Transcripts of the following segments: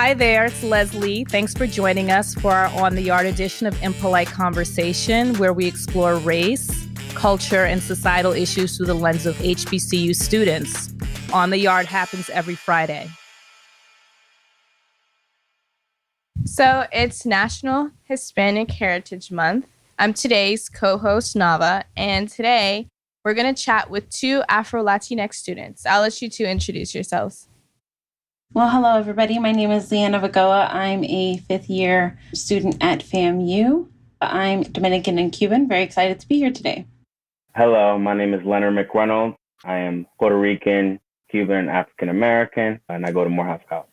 Hi there, it's Lezli. Thanks for joining us for our On the Yard edition of Impolite Conversation, where we explore race, culture, and societal issues through the lens of HBCU students. On the Yard happens every Friday. So it's National Hispanic Heritage Month. I'm today's co-host, Nava, and today we're going to chat with two Afro-Latinx students. I'll let you two introduce yourselves. Well, hello, everybody. My name is Liana Viaga. I'm a fifth-year student at FAMU. I'm Dominican and Cuban. Very excited to be here today. Hello, my name is Leonard McClinton. I am Puerto Rican, Cuban, and African-American, and I go to Morehouse College.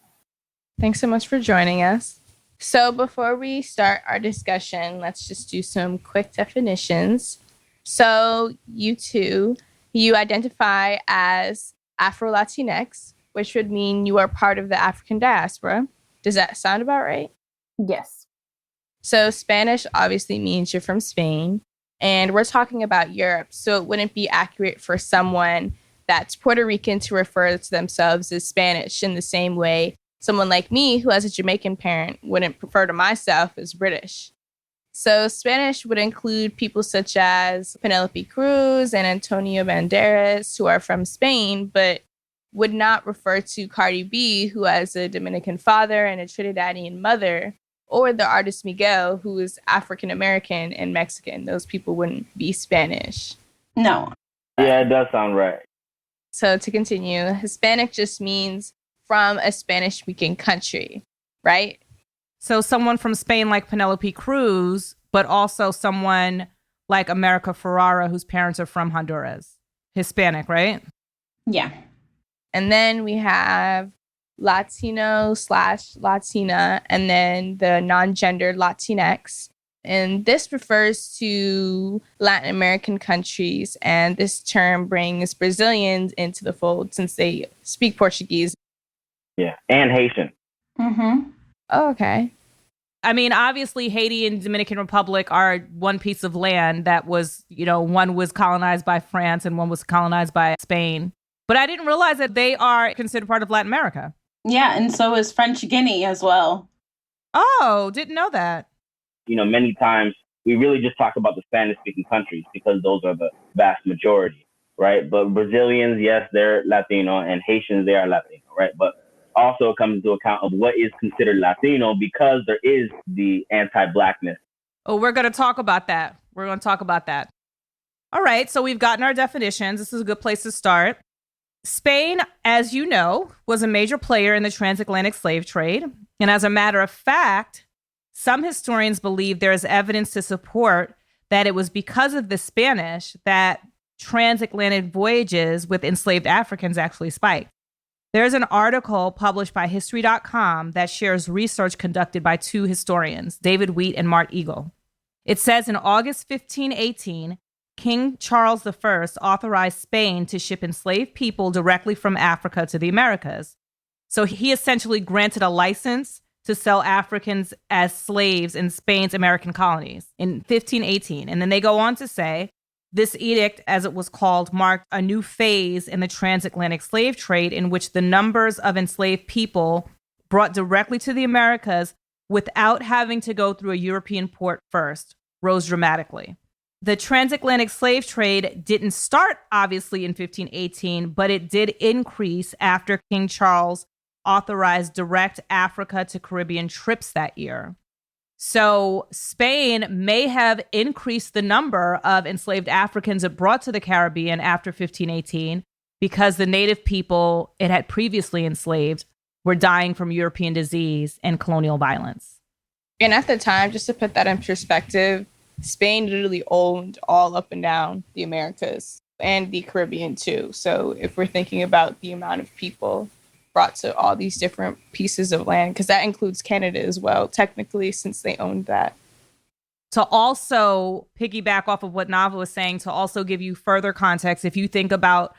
Thanks so much for joining us. So before we start our discussion, let's just do some quick definitions. So you two, you identify as Afro-Latinx, which would mean you are part of the African diaspora. Does that sound about right? Yes. So Spanish obviously means you're from Spain, and we're talking about Europe, so it wouldn't be accurate for someone that's Puerto Rican to refer to themselves as Spanish in the same way someone like me who has a Jamaican parent wouldn't refer to myself as British. So Spanish would include people such as Penelope Cruz and Antonio Banderas, who are from Spain, but would not refer to Cardi B, who has a Dominican father and a Trinidadian mother, or the artist Miguel, who is African-American and Mexican. Those people wouldn't be Spanish. No. Yeah, it does sound right. So to continue, Hispanic just means from a Spanish-speaking country, right? So someone from Spain like Penelope Cruz, but also someone like America Ferrara, whose parents are from Honduras. Hispanic, right? Yeah. And then we have Latino/Latina, and then the non-gendered Latinx. And this refers to Latin American countries, and this term brings Brazilians into the fold since they speak Portuguese. Yeah, and Haitian. Mm-hmm. Oh, okay. I mean, obviously, Haiti and Dominican Republic are one piece of land that was, one was colonized by France and one was colonized by Spain. But I didn't realize that they are considered part of Latin America. Yeah, and so is French Guinea as well. Oh, didn't know that. Many times we really just talk about the Spanish-speaking countries because those are the vast majority, right? But Brazilians, yes, they're Latino, and Haitians, they are Latino, right? But also it comes into account of what is considered Latino because there is the anti-Blackness. Oh, we're going to talk about that. All right, so we've gotten our definitions. This is a good place to start. Spain, as you know, was a major player in the transatlantic slave trade. And as a matter of fact, some historians believe there is evidence to support that it was because of the Spanish that transatlantic voyages with enslaved Africans actually spiked. There's an article published by History.com that shares research conducted by two historians, David Wheat and Mart Eagle. It says in August 1518, King Charles I authorized Spain to ship enslaved people directly from Africa to the Americas. So he essentially granted a license to sell Africans as slaves in Spain's American colonies in 1518. And then they go on to say, this edict, as it was called, marked a new phase in the transatlantic slave trade in which the numbers of enslaved people brought directly to the Americas without having to go through a European port first rose dramatically. The transatlantic slave trade didn't start, obviously, in 1518, but it did increase after King Charles authorized direct Africa to Caribbean trips that year. So Spain may have increased the number of enslaved Africans it brought to the Caribbean after 1518 because the native people it had previously enslaved were dying from European disease and colonial violence. And at the time, just to put that in perspective, Spain literally owned all up and down the Americas and the Caribbean too. So if we're thinking about the amount of people brought to all these different pieces of land, because that includes Canada as well, technically, since they owned that. To also piggyback off of what Nava was saying, to also give you further context, if you think about,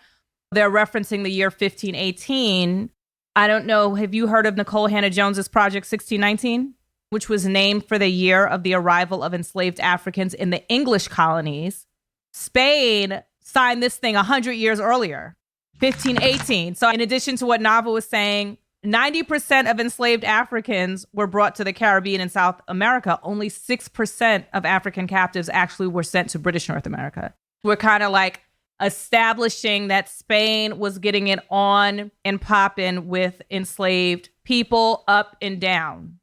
they're referencing the year 1518. I don't know, have you heard of Nicole Hannah-Jones's Project 1619? Which was named for the year of the arrival of enslaved Africans in the English colonies. Spain signed this thing 100 years earlier, 1518. So in addition to what Nava was saying, 90% of enslaved Africans were brought to the Caribbean and South America. Only 6% of African captives actually were sent to British North America. We're kind of like establishing that Spain was getting it on and popping with enslaved people up and down.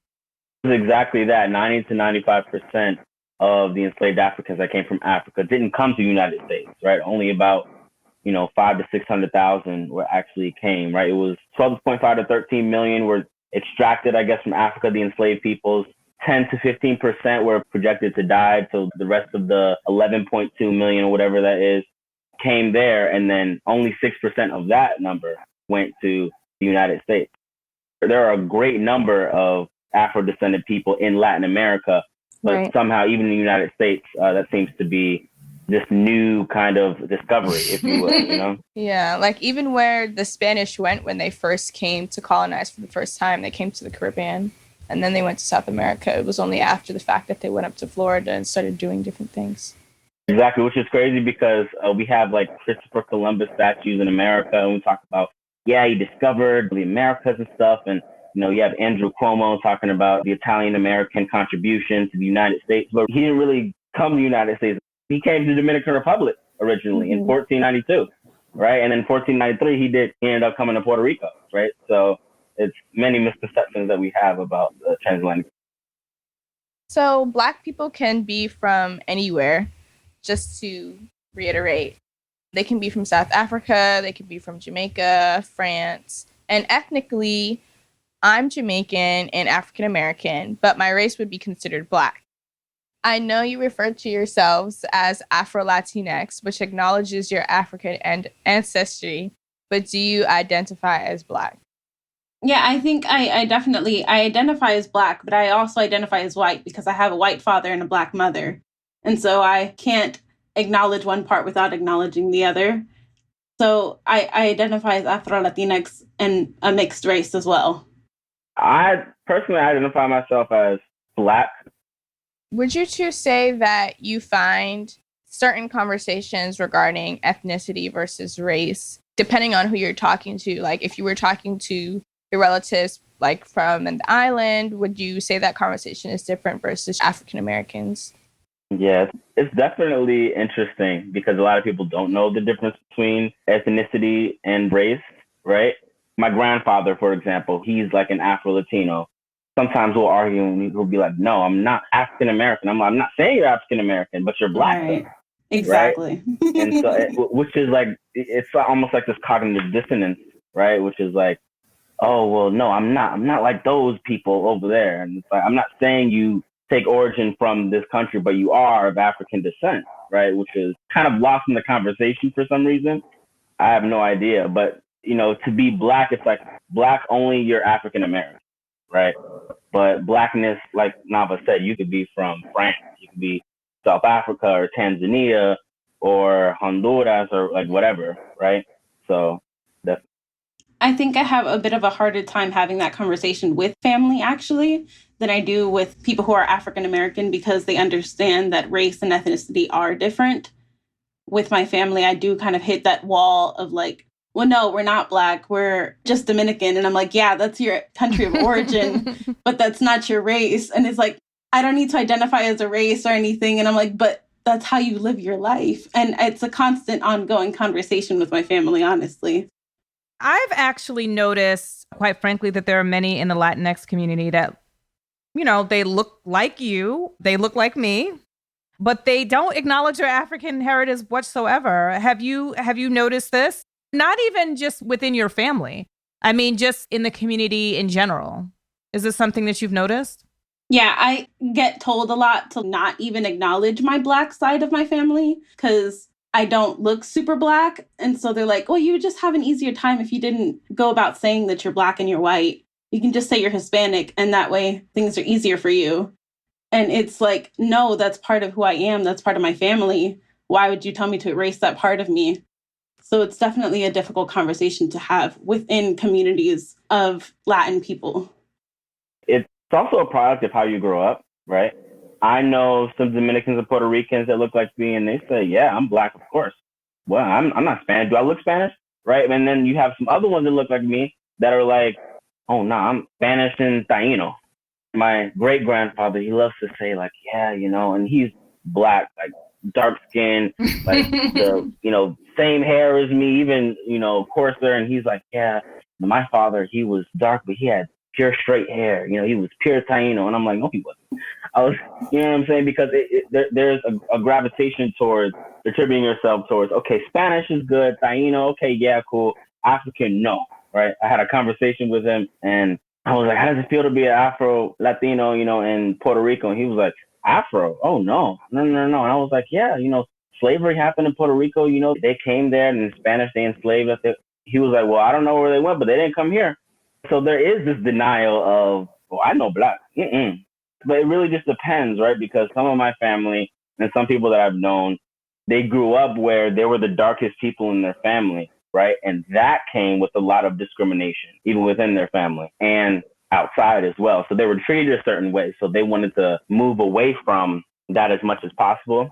Exactly that. 90 to 95% of the enslaved Africans that came from Africa didn't come to the United States, right? Only about 5 to 600,000 were actually came, right? It was 12.5 to 13 million were extracted, I guess, from Africa, the enslaved peoples. 10 to 15% were projected to die. So the rest of the 11.2 million or whatever that is came there. And then only 6% of that number went to the United States. There are a great number of Afro-descended people in Latin America, but somehow even in the United States, that seems to be this new kind of discovery, if you will, Yeah, like even where the Spanish went when they first came to colonize for the first time, they came to the Caribbean and then they went to South America. It was only after the fact that they went up to Florida and started doing different things. Exactly, which is crazy because we have like Christopher Columbus statues in America, and we talk about, he discovered the Americas and stuff, and you have Andrew Cuomo talking about the Italian-American contribution to the United States, but he didn't really come to the United States. He came to the Dominican Republic originally in 1492, right? And in 1493, he ended up coming to Puerto Rico, right? So it's many misconceptions that we have about the transatlantic. So Black people can be from anywhere, just to reiterate. They can be from South Africa, they can be from Jamaica, France, and ethnically, I'm Jamaican and African American, but my race would be considered Black. I know you refer to yourselves as Afro-Latinx, which acknowledges your African ancestry, but do you identify as Black? Yeah, I think I identify as Black, but I also identify as white because I have a white father and a Black mother. And so I can't acknowledge one part without acknowledging the other. So I identify as Afro-Latinx and a mixed race as well. I personally identify myself as Black. Would you two say that you find certain conversations regarding ethnicity versus race, depending on who you're talking to, like if you were talking to your relatives like from an island, would you say that conversation is different versus African Americans? Yeah, it's definitely interesting because a lot of people don't know the difference between ethnicity and race, right? My grandfather, for example, he's like an Afro-Latino. Sometimes we'll argue and he'll be like, no, I'm not African American. I'm not saying you're African American, but you're Black. Right. Exactly. Right? And so, which is like, it's almost like this cognitive dissonance, right? Which is like, oh, well, no, I'm not like those people over there. And it's like, I'm not saying you take origin from this country, but you are of African descent, right? Which is kind of lost in the conversation for some reason. I have no idea. But, to be Black, it's like Black only, you're African American. Right. But Blackness, like Nava said, you could be from France, you could be South Africa or Tanzania or Honduras or like whatever. Right. So definitely. I think I have a bit of a harder time having that conversation with family, actually, than I do with people who are African American because they understand that race and ethnicity are different. With my family, I do kind of hit that wall of like, well, no, we're not Black. We're just Dominican. And I'm like, yeah, that's your country of origin, but that's not your race. And it's like, I don't need to identify as a race or anything. And I'm like, but that's how you live your life. And it's a constant ongoing conversation with my family, honestly. I've actually noticed, quite frankly, that there are many in the Latinx community that, they look like you, they look like me, but they don't acknowledge their African heritage whatsoever. Have you noticed this? Not even just within your family. I mean, just in the community in general. Is this something that you've noticed? Yeah, I get told a lot to not even acknowledge my Black side of my family because I don't look super Black. And so they're like, well, you would just have an easier time if you didn't go about saying that you're Black and you're white. You can just say you're Hispanic and that way things are easier for you. And it's like, no, that's part of who I am. That's part of my family. Why would you tell me to erase that part of me? So it's definitely a difficult conversation to have within communities of Latin people. It's also a product of how you grow up, right? I know some Dominicans and Puerto Ricans that look like me and they say, yeah, I'm Black, of course. Well, I'm not Spanish. Do I look Spanish? Right? And then you have some other ones that look like me that are like, oh, no, I'm Spanish and Taino. My great grandfather, he loves to say like, yeah, and he's black, like dark skin, like the, same hair as me, even, coarser. And he's like, yeah, my father, he was dark, but he had pure straight hair. He was pure Taino. And I'm like, no, he wasn't. I was, you know what I'm saying? Because there's a gravitation towards attributing yourself towards, okay, Spanish is good. Taino, okay, yeah, cool. African, no, right? I had a conversation with him and I was like, how does it feel to be an Afro-Latino, in Puerto Rico? And he was like, Afro? Oh, no. And I was like, yeah, slavery happened in Puerto Rico. They came there and in Spanish, they enslaved us. He was like, well, I don't know where they went, but they didn't come here. So there is this denial of, well, I know black. But it really just depends, right? Because some of my family and some people that I've known, they grew up where they were the darkest people in their family. Right. And that came with a lot of discrimination, even within their family and outside as well. So they were treated a certain way. So they wanted to move away from that as much as possible.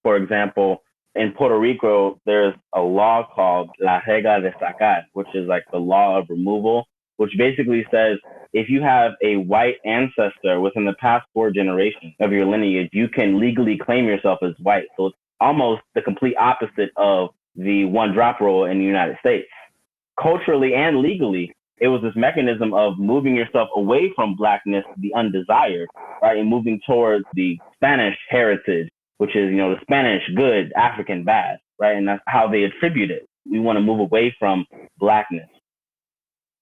For example, in Puerto Rico, there's a law called La Regla de Sacar, which is like the law of removal, which basically says if you have a white ancestor within the past 4 generations of your lineage, you can legally claim yourself as white. So it's almost the complete opposite of the one-drop rule in the United States. Culturally and legally, it was this mechanism of moving yourself away from blackness, the undesired, right, and moving towards the Spanish heritage, which is, the Spanish good, African bad, right? And that's how they attribute it. We want to move away from blackness.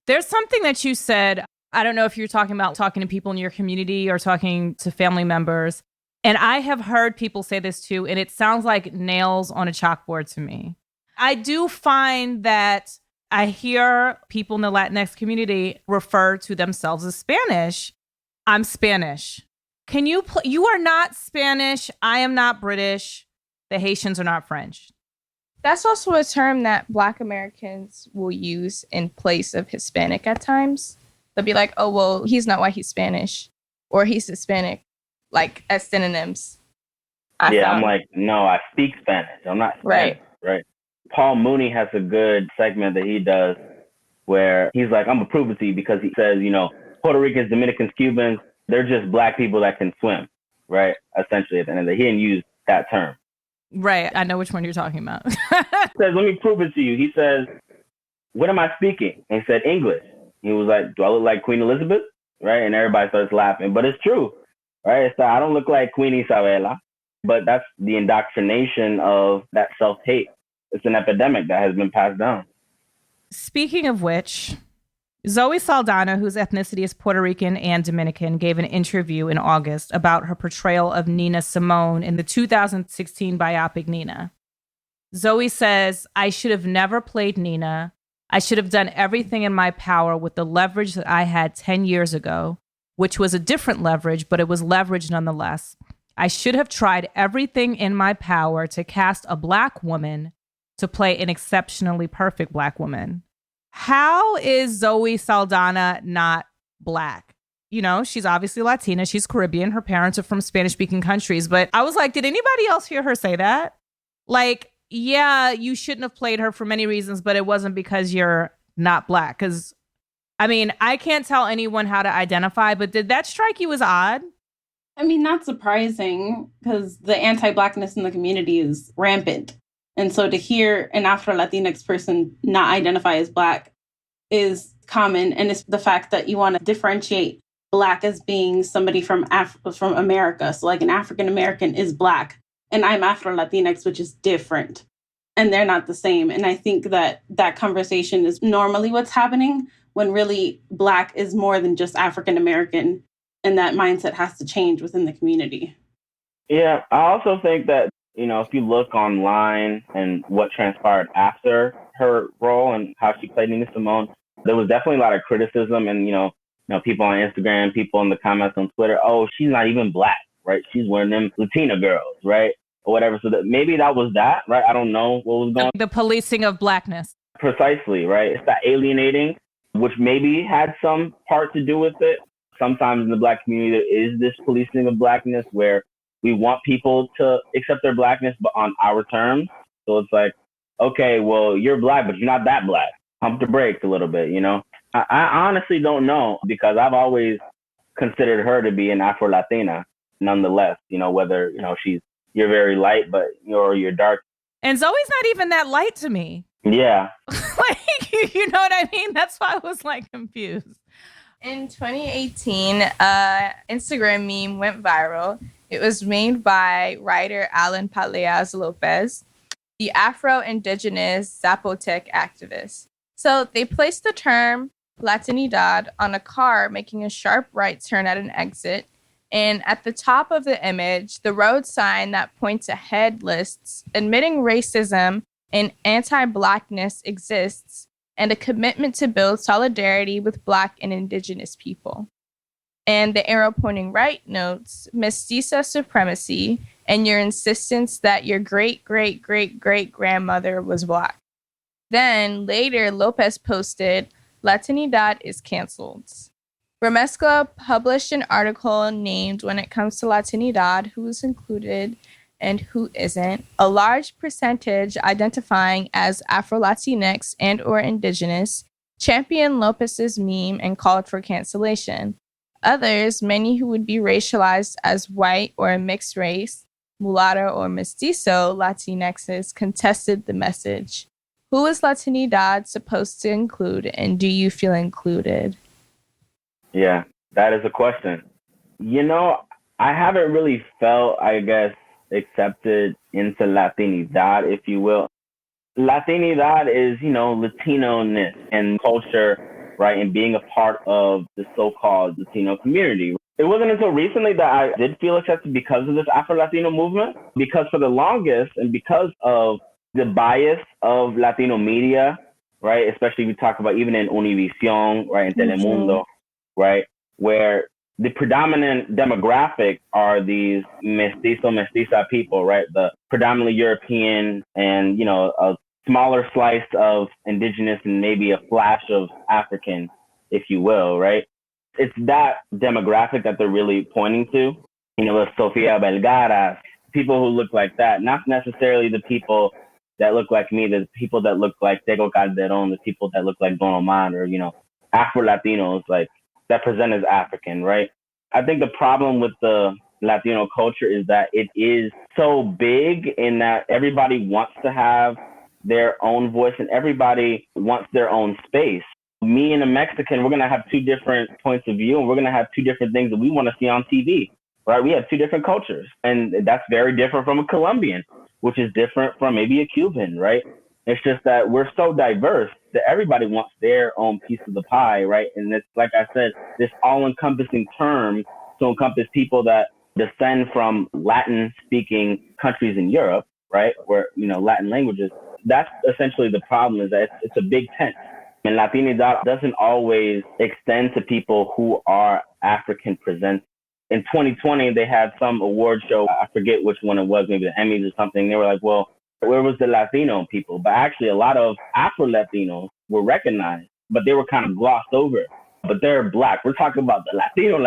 There's something that you said, I don't know if you're talking about talking to people in your community or talking to family members, and I have heard people say this too, and it sounds like nails on a chalkboard to me. I do find that I hear people in the Latinx community refer to themselves as Spanish. I'm Spanish. Can you, you are not Spanish. I am not British. The Haitians are not French. That's also a term that Black Americans will use in place of Hispanic at times. They'll be like, oh, well, he's not white, he's Spanish. Or he's Hispanic, like as synonyms. I'm like, no, I speak Spanish. I'm not Spanish, right? Paul Mooney has a good segment that he does where he's like, I'm going to prove it to you, because he says, Puerto Ricans, Dominicans, Cubans, they're just black people that can swim, right? Essentially, at the end of the day. He didn't use that term. Right. I know which one you're talking about. He says, let me prove it to you. He says, what am I speaking? And he said, English. He was like, do I look like Queen Elizabeth? Right? And everybody starts laughing. But it's true, right? It's I don't look like Queen Isabella, but that's the indoctrination of that self-hate. It's an epidemic that has been passed down. Speaking of which, Zoe Saldana, whose ethnicity is Puerto Rican and Dominican, gave an interview in August about her portrayal of Nina Simone in the 2016 biopic Nina. Zoe says, I should have never played Nina. I should have done everything in my power with the leverage that I had 10 years ago, which was a different leverage, but it was leverage nonetheless. I should have tried everything in my power to cast a Black woman to play an exceptionally perfect Black woman. How is Zoe Saldana not Black? She's obviously Latina. She's Caribbean. Her parents are from Spanish-speaking countries. But I was like, did anybody else hear her say that? Like, yeah, you shouldn't have played her for many reasons, but it wasn't because you're not Black. Because, I can't tell anyone how to identify, but did that strike you as odd? Not surprising, because the anti-Blackness in the community is rampant. And so to hear an Afro-Latinx person not identify as Black is common. And it's the fact that you want to differentiate Black as being somebody from America. So like an African-American is Black and I'm Afro-Latinx, which is different. And they're not the same. And I think that conversation is normally what's happening when really Black is more than just African-American. And that mindset has to change within the community. Yeah, I also think that, if you look online and what transpired after her role and how she played Nina Simone, there was definitely a lot of criticism and, people on Instagram, people in the comments on Twitter, oh, she's not even Black, right? She's one of them Latina girls, right? Or whatever. So maybe that was that, right? I don't know what was going on. The policing of Blackness. Precisely, right? It's that alienating, which maybe had some part to do with it. Sometimes in the Black community, there is this policing of Blackness where we want people to accept their Blackness, but on our terms. So it's like, okay, well, you're Black, but you're not that Black. Pump the brakes a little bit, I honestly don't know, because I've always considered her to be an Afro-Latina nonetheless, whether, you're very light, but you're dark. And Zoe's not even that light to me. Yeah. Like, you know what I mean? That's why I was like confused. In 2018, Instagram meme went viral. It was made by writer Alan Paleas Lopez, the Afro-Indigenous Zapotec activist. So they placed the term Latinidad on a car making a sharp right turn at an exit. And at the top of the image, the road sign that points ahead lists admitting racism and anti-Blackness exists and a commitment to build solidarity with Black and Indigenous people. And the arrow pointing right notes mestizo supremacy and your insistence that your great-great-great-great-grandmother was Black. Then later, Lopez posted, Latinidad is canceled. Remezcla published an article named When It Comes to Latinidad, Who's Included and Who Isn't, a large percentage identifying as Afro-Latinx and or Indigenous, championed Lopez's meme and called for cancellation. Others, many who would be racialized as white or a mixed race, Mulatta or mestizo Latinxes, contested the message. Who is Latinidad supposed to include, and do you feel included? Yeah, that is a question. I haven't really felt, I guess, accepted into Latinidad, if you will. Latinidad is, Latino-ness and culture, right, and being a part of the so-called Latino community. It wasn't until recently that I did feel accepted because of this Afro-Latino movement, because for the longest and because of the bias of Latino media, right, especially we talk about even in Univision, right, in Telemundo, right, where the predominant demographic are these mestiza people, right, the predominantly European and, a smaller slice of Indigenous and maybe a flash of African, if you will, right? It's that demographic that they're really pointing to, Sofia Vergara, people who look like that, not necessarily the people that look like me, the people that look like Tego Calderon, the people that look like Don Omar, or, Afro-Latinos, like, that present as African, right? I think the problem with the Latino culture is that it is so big in that everybody wants to have their own voice and everybody wants their own space. Me and a Mexican, we're going to have two different points of view, and we're going to have two different things that we want to see on TV, right? We have two different cultures, and that's very different from a Colombian, which is different from maybe a Cuban, right? It's just that we're so diverse that everybody wants their own piece of the pie, right? And it's, like I said, this all-encompassing term to encompass people that descend from Latin-speaking countries in Europe, right? Where, Latin languages. That's essentially the problem, is that it's a big tent. And Latinidad doesn't always extend to people who are African present. In 2020, they had some award show. I forget which one it was, maybe the Emmys or something. They were like, well, where was the Latino people? But actually, a lot of Afro-Latinos were recognized, but they were kind of glossed over. But they're Black. We're talking about the Latinos,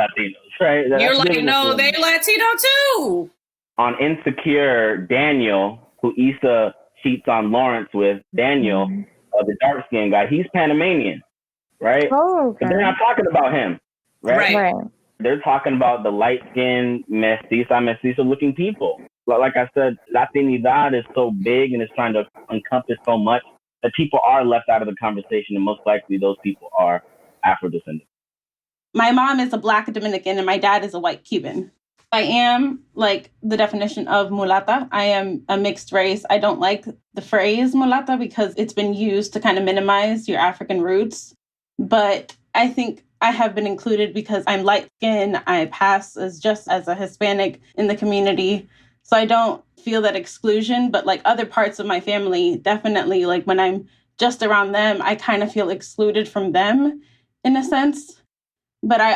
right? You're like, no, they Latino too. On Insecure, Daniel, who Issa cheats on Lawrence with, Daniel, the dark-skinned guy, he's Panamanian, right? Oh, okay. But they're not talking about him, right? They're talking about the light-skinned, mestizo-looking people. Like I said, Latinidad is so big and it's trying to encompass so much that people are left out of the conversation, and most likely those people are Afro-descendants. My mom is a Black Dominican and my dad is a white Cuban. I am, like, the definition of mulatta. I am a mixed race. I don't like the phrase mulatta because it's been used to kind of minimize your African roots. But I think I have been included because I'm light-skinned. I pass as just as a Hispanic in the community. So I don't feel that exclusion, but like other parts of my family, definitely, like when I'm just around them, I kind of feel excluded from them in a sense. But I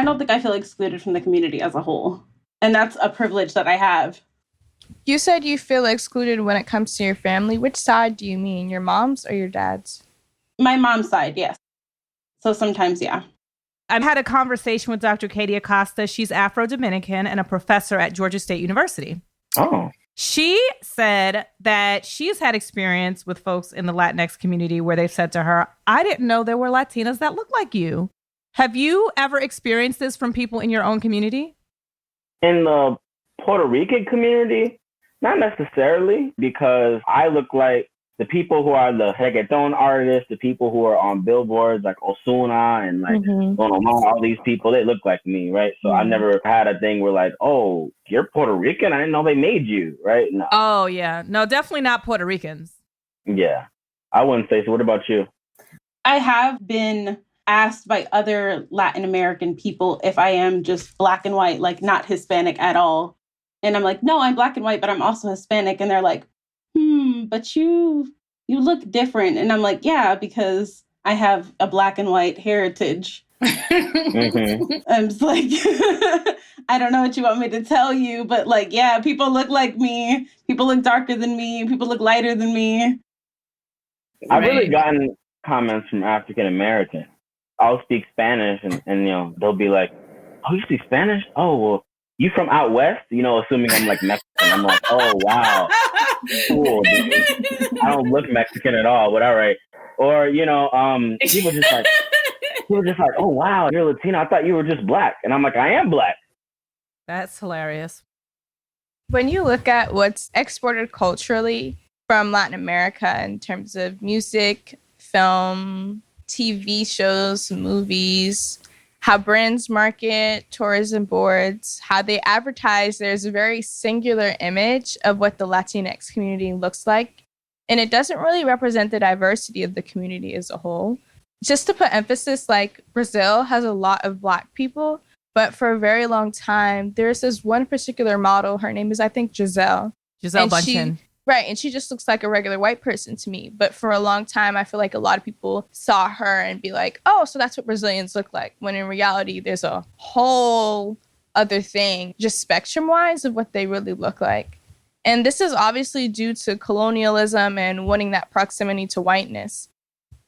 don't think I feel excluded from the community as a whole. And that's a privilege that I have. You said you feel excluded when it comes to your family. Which side do you mean, your mom's or your dad's? My mom's side, yes. So sometimes, yeah. I had a conversation with Dr. Katie Acosta. She's Afro-Dominican and a professor at Georgia State University. Oh. She said that she's had experience with folks in the Latinx community where they've said to her, I didn't know there were Latinas that look like you. Have you ever experienced this from people in your own community? In the Puerto Rican community, not necessarily, because I look like the people who are the reggaeton artists, the people who are on billboards like Ozuna and like Don Omar, all these people, they look like me, right? So I never had a thing where like, oh, you're Puerto Rican? I didn't know they made you, right? No. Oh, yeah. No, definitely not Puerto Ricans. Yeah, I wouldn't say so. What about you? I have been asked by other Latin American people if I am just black and white, like not Hispanic at all. And I'm like, no, I'm black and white, but I'm also Hispanic. And they're like, but you look different. And I'm like, yeah, because I have a black and white heritage. I'm just like, I don't know what you want me to tell you, but like, yeah, people look like me. People look darker than me. People look lighter than me. I've really gotten comments from African Americans. I'll speak Spanish and you know, they'll be like, oh, you speak Spanish? Oh, well, you from out west? You know, assuming I'm like Mexican. I'm like, oh, wow. Cool, dude. I don't look Mexican at all, but all right. Or, you know, people just like, oh, wow, you're Latino. I thought you were just black. And I'm like, I am black. That's hilarious. When you look at what's exported culturally from Latin America in terms of music, film, TV shows, movies, how brands market, tourism boards, how they advertise, there's a very singular image of what the Latinx community looks like. And it doesn't really represent the diversity of the community as a whole. Just to put emphasis, like Brazil has a lot of Black people, but for a very long time, there's this one particular model. Her name is, I think, Giselle Bündchen. Right, and she just looks like a regular white person to me. But for a long time, I feel like a lot of people saw her and be like, oh, so that's what Brazilians look like. When in reality, there's a whole other thing, just spectrum-wise, of what they really look like. And this is obviously due to colonialism and wanting that proximity to whiteness.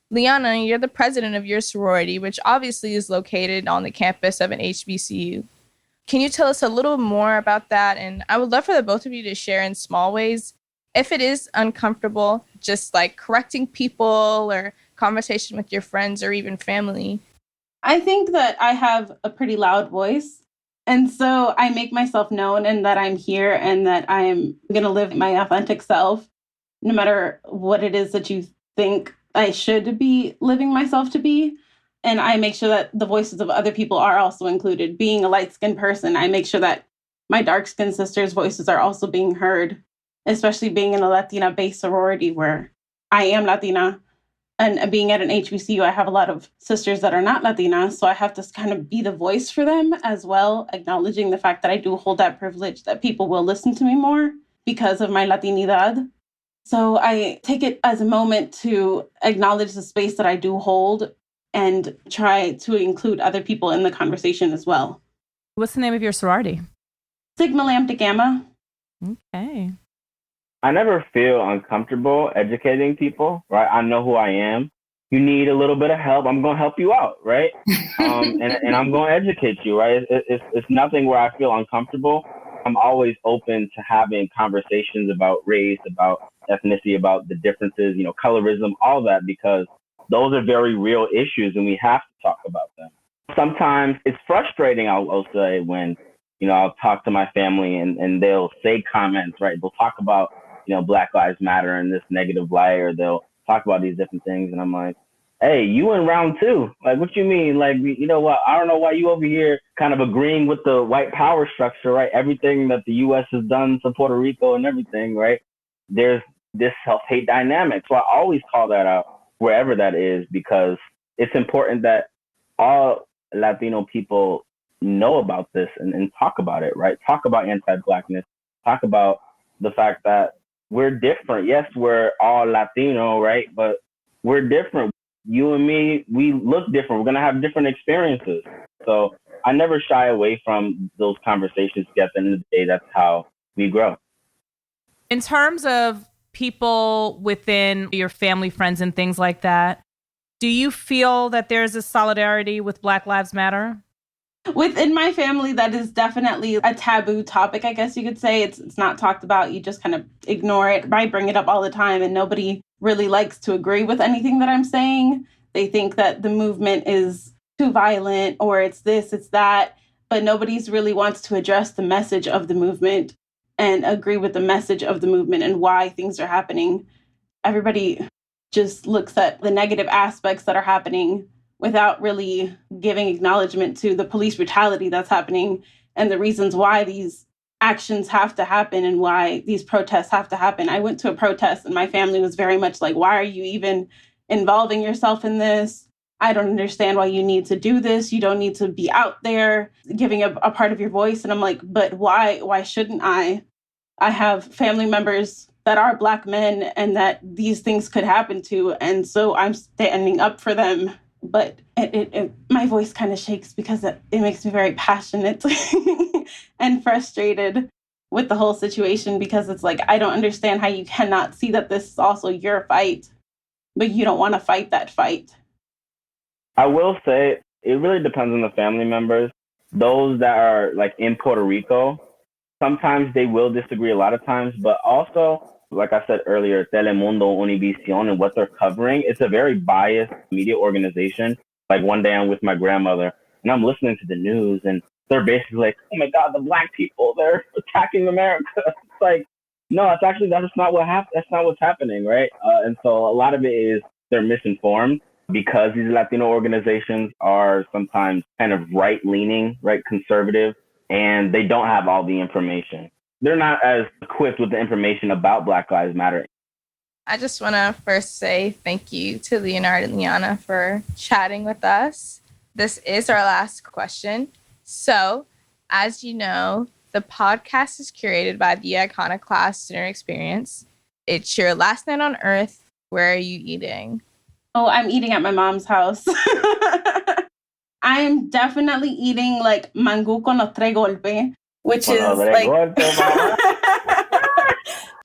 Liana, you're the president of your sorority, which obviously is located on the campus of an HBCU. Can you tell us a little more about that? And I would love for the both of you to share in small ways, if it is uncomfortable, just like correcting people or conversation with your friends or even family. I think that I have a pretty loud voice. And so I make myself known and that I'm here and that I'm going to live my authentic self, no matter what it is that you think I should be living myself to be. And I make sure that the voices of other people are also included. Being a light-skinned person, I make sure that my dark-skinned sisters' voices are also being heard, especially being in a Latina-based sorority where I am Latina. And being at an HBCU, I have a lot of sisters that are not Latina, so I have to kind of be the voice for them as well, acknowledging the fact that I do hold that privilege that people will listen to me more because of my Latinidad. So I take it as a moment to acknowledge the space that I do hold and try to include other people in the conversation as well. What's the name of your sorority? Sigma Lambda Gamma. Okay. I never feel uncomfortable educating people, right? I know who I am. You need a little bit of help, I'm going to help you out, right? And I'm going to educate you, right? It's nothing where I feel uncomfortable. I'm always open to having conversations about race, about ethnicity, about the differences, you know, colorism, all that, because those are very real issues and we have to talk about them. Sometimes it's frustrating, I'll say, when, you know, I'll talk to my family and they'll say comments, right? They'll talk about, you know, Black Lives Matter in this negative light, or they'll talk about these different things. And I'm like, hey, you in round two. Like, what you mean? Like, you know what? I don't know why you over here kind of agreeing with the white power structure, right? Everything that the U.S. has done to Puerto Rico and everything, right? There's this self-hate dynamic. So I always call that out wherever that is, because it's important that all Latino people know about this and talk about it, right? Talk about anti-Blackness. Talk about the fact that we're different. Yes, we're all Latino, right? But we're different. You and me, we look different. We're going to have different experiences. So I never shy away from those conversations. At the end of the day, that's how we grow. In terms of people within your family, friends, and things like that, do you feel that there's a solidarity with Black Lives Matter? Within my family, that is definitely a taboo topic, I guess you could say. It's not talked about. You just kind of ignore it. I bring it up all the time, and nobody really likes to agree with anything that I'm saying. They think that the movement is too violent, or it's this, it's that, but nobody's really wants to address the message of the movement and agree with the message of the movement and why things are happening. Everybody just looks at the negative aspects that are happening without really giving acknowledgement to the police brutality that's happening and the reasons why these actions have to happen and why these protests have to happen. I went to a protest and my family was very much like, why are you even involving yourself in this? I don't understand why you need to do this. You don't need to be out there giving a part of your voice. And I'm like, but why? Why shouldn't I? I have family members that are Black men and that these things could happen to. And so I'm standing up for them. But my voice kind of shakes because it makes me very passionate and frustrated with the whole situation, because it's like, I don't understand how you cannot see that this is also your fight, but you don't want to fight that fight. I will say it really depends on the family members. Those that are like in Puerto Rico, sometimes they will disagree a lot of times, but also, like I said earlier, Telemundo, Univision, and what they're covering, it's a very biased media organization. Like one day I'm with my grandmother and I'm listening to the news and they're basically like, oh my God, the Black people, they're attacking America. It's like, no, that's not what happened. That's not what's happening, right? And so a lot of it is they're misinformed because these Latino organizations are sometimes kind of right-leaning, right, conservative, and they don't have all the information. They're not as equipped with the information about Black Lives Matter. I just want to first say thank you to Leonard and Liana for chatting with us. This is our last question. So, as you know, the podcast is curated by the Iconoclast Dinner Experience. It's your last night on Earth. Where are you eating? Oh, I'm eating at my mom's house. I'm definitely eating like mango con los tres golpes, which is like...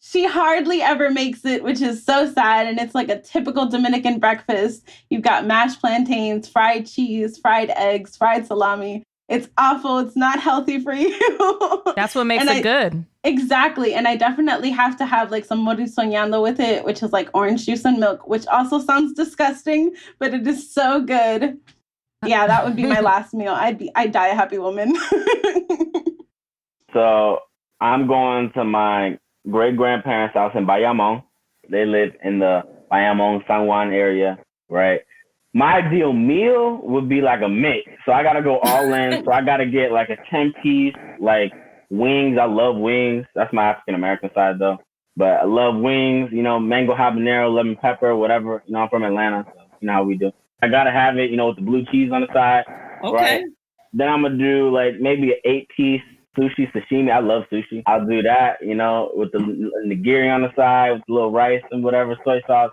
She hardly ever makes it, which is so sad. And it's like a typical Dominican breakfast. You've got mashed plantains, fried cheese, fried eggs, fried salami. It's awful. It's not healthy for you. That's what makes it good. Exactly. And I definitely have to have like some mori soñando with it, which is like orange juice and milk, which also sounds disgusting, but it is so good. Yeah, that would be my last meal. I'd die a happy woman. So I'm going to my great-grandparents' house in Bayamon. They live in the Bayamon, San Juan area, right? My ideal meal would be like a mix. So I got to go all in. So I got to get like a 10-piece, like wings. I love wings. That's my African-American side though. But I love wings, you know, mango habanero, lemon pepper, whatever. You know, I'm from Atlanta, so you know how we do. I got to have it, you know, with the blue cheese on the side. Okay. Right? Then I'm going to do like maybe an 8-piece sushi sashimi. I love sushi. I'll do that, you know, with the nigiri on the side, with a little rice and whatever, soy sauce.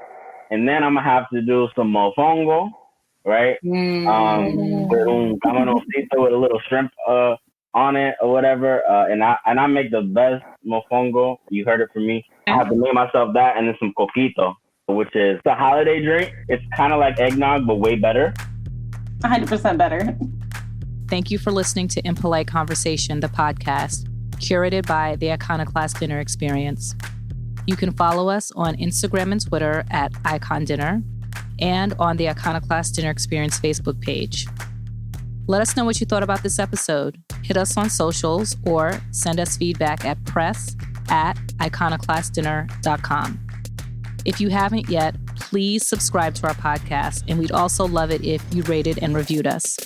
And then I'm going to have to do some mofongo, right? With un camaroncito with a little shrimp on it or whatever. And I make the best mofongo. You heard it from me. I have to make myself that and then some coquito, which is the holiday drink. It's kind of like eggnog, but way better. 100% better. Thank you for listening to Impolite Conversation, the podcast, curated by the Iconoclast Dinner Experience. You can follow us on Instagram and Twitter at Icon Dinner and on the Iconoclast Dinner Experience Facebook page. Let us know what you thought about this episode. Hit us on socials or send us feedback at press@iconoclastdinner.com. If you haven't yet, please subscribe to our podcast, and we'd also love it if you rated and reviewed us.